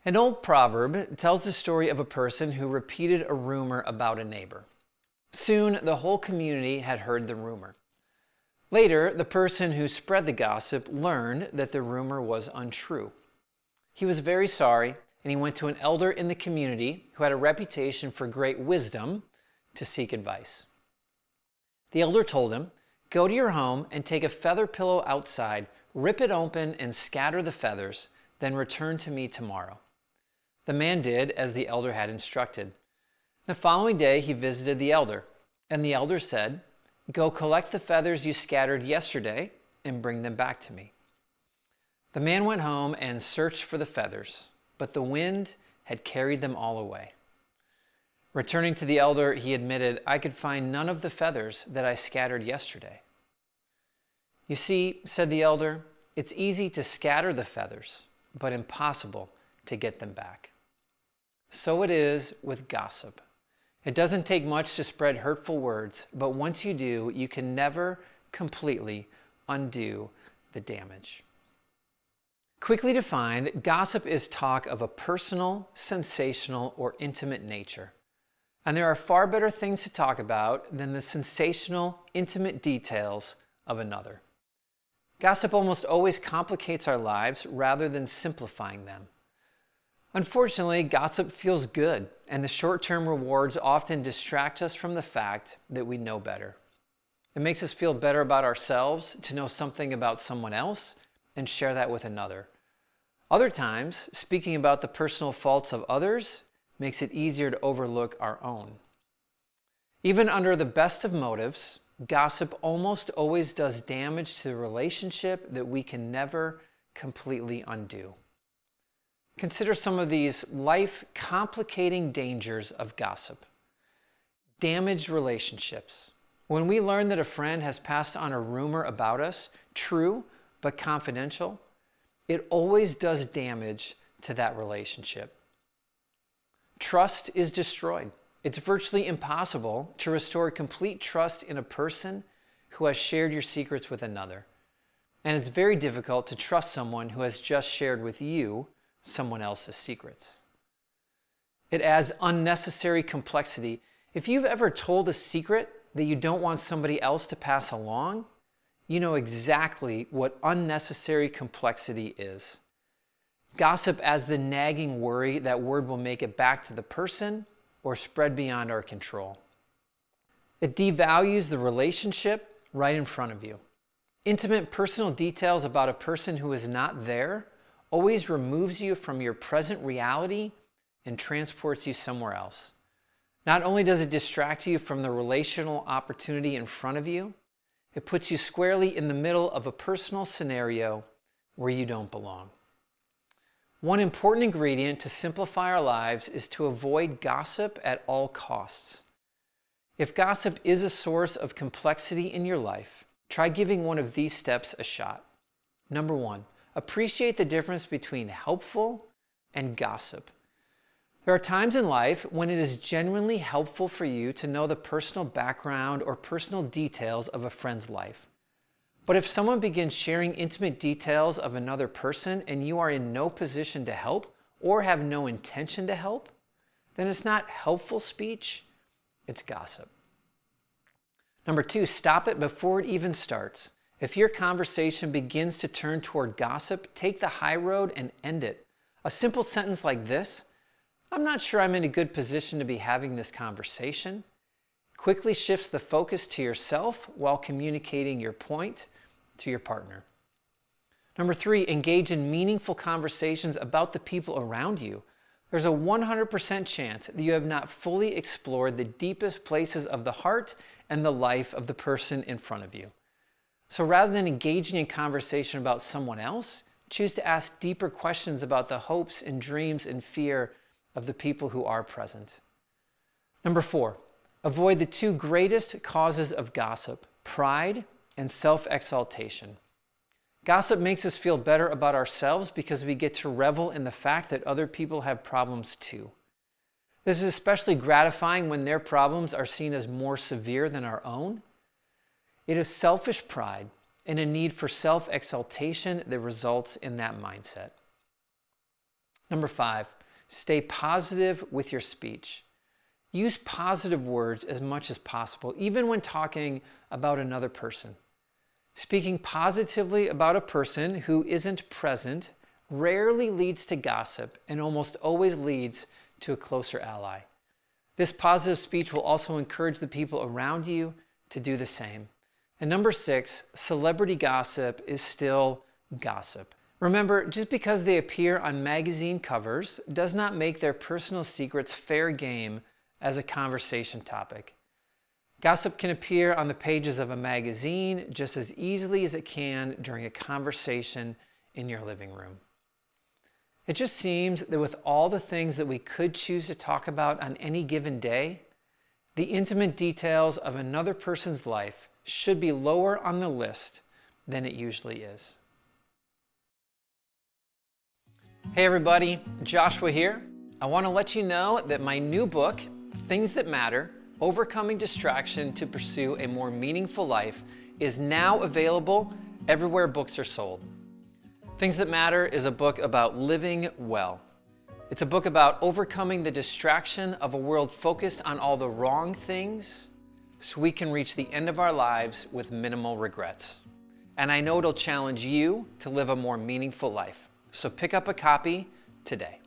An old proverb tells the story of a person who repeated a rumor about a neighbor. Soon, the whole community had heard the rumor. Later, the person who spread the gossip learned that the rumor was untrue. He was very sorry, and he went to an elder in the community who had a reputation for great wisdom to seek advice. The elder told him, "Go to your home and take a feather pillow outside, rip it open and scatter the feathers, then return to me tomorrow." The man did as the elder had instructed. The following day he visited the elder, and the elder said, "Go collect the feathers you scattered yesterday and bring them back to me." The man went home and searched for the feathers, but the wind had carried them all away. Returning to the elder, he admitted, "I could find none of the feathers that I scattered yesterday." "You see," said the elder, "it's easy to scatter the feathers, but impossible to get them back." So it is with gossip. It doesn't take much to spread hurtful words, but once you do, you can never completely undo the damage. Quickly defined, gossip is talk of a personal, sensational, or intimate nature. And there are far better things to talk about than the sensational, intimate details of another. Gossip almost always complicates our lives rather than simplifying them. Unfortunately, gossip feels good, and the short-term rewards often distract us from the fact that we know better. It makes us feel better about ourselves to know something about someone else and share that with another. Other times, speaking about the personal faults of others makes it easier to overlook our own. Even under the best of motives, gossip almost always does damage to the relationship that we can never completely undo. Consider some of these life-complicating dangers of gossip. Damaged relationships. When we learn that a friend has passed on a rumor about us, true but confidential, it always does damage to that relationship. Trust is destroyed. It's virtually impossible to restore complete trust in a person who has shared your secrets with another. And it's very difficult to trust someone who has just shared with you someone else's secrets. It adds unnecessary complexity. If you've ever told a secret that you don't want somebody else to pass along, you know exactly what unnecessary complexity is. Gossip adds the nagging worry that word will make it back to the person or spread beyond our control. It devalues the relationship right in front of you. Intimate personal details about a person who is not there always removes you from your present reality and transports you somewhere else. Not only does it distract you from the relational opportunity in front of you, it puts you squarely in the middle of a personal scenario where you don't belong. One important ingredient to simplify our lives is to avoid gossip at all costs. If gossip is a source of complexity in your life, try giving one of these steps a shot. Number one, appreciate the difference between helpful and gossip. There are times in life when it is genuinely helpful for you to know the personal background or personal details of a friend's life. But if someone begins sharing intimate details of another person and you are in no position to help or have no intention to help, then it's not helpful speech, it's gossip. Number two, stop it before it even starts. If your conversation begins to turn toward gossip, take the high road and end it. A simple sentence like this, "I'm not sure I'm in a good position to be having this conversation," quickly shifts the focus to yourself while communicating your point to your partner. Number three, engage in meaningful conversations about the people around you. There's a 100% chance that you have not fully explored the deepest places of the heart and the life of the person in front of you. So rather than engaging in conversation about someone else, choose to ask deeper questions about the hopes and dreams and fear of the people who are present. Number four, avoid the two greatest causes of gossip, pride and self-exaltation. Gossip makes us feel better about ourselves because we get to revel in the fact that other people have problems too. This is especially gratifying when their problems are seen as more severe than our own. It is selfish pride and a need for self-exaltation that results in that mindset. Number 5, stay positive with your speech. Use positive words as much as possible, even when talking about another person. Speaking positively about a person who isn't present rarely leads to gossip and almost always leads to a closer ally. This positive speech will also encourage the people around you to do the same. And number 6, celebrity gossip is still gossip. Remember, just because they appear on magazine covers does not make their personal secrets fair game as a conversation topic. Gossip can appear on the pages of a magazine just as easily as it can during a conversation in your living room. It just seems that with all the things that we could choose to talk about on any given day, the intimate details of another person's life should be lower on the list than it usually is. Hey everybody, Joshua here. I want to let you know that my new book, Things That Matter, Overcoming Distraction to Pursue a More Meaningful Life, is now available everywhere books are sold. Things That Matter is a book about living well. It's a book about overcoming the distraction of a world focused on all the wrong things so we can reach the end of our lives with minimal regrets. And I know it'll challenge you to live a more meaningful life. So pick up a copy today.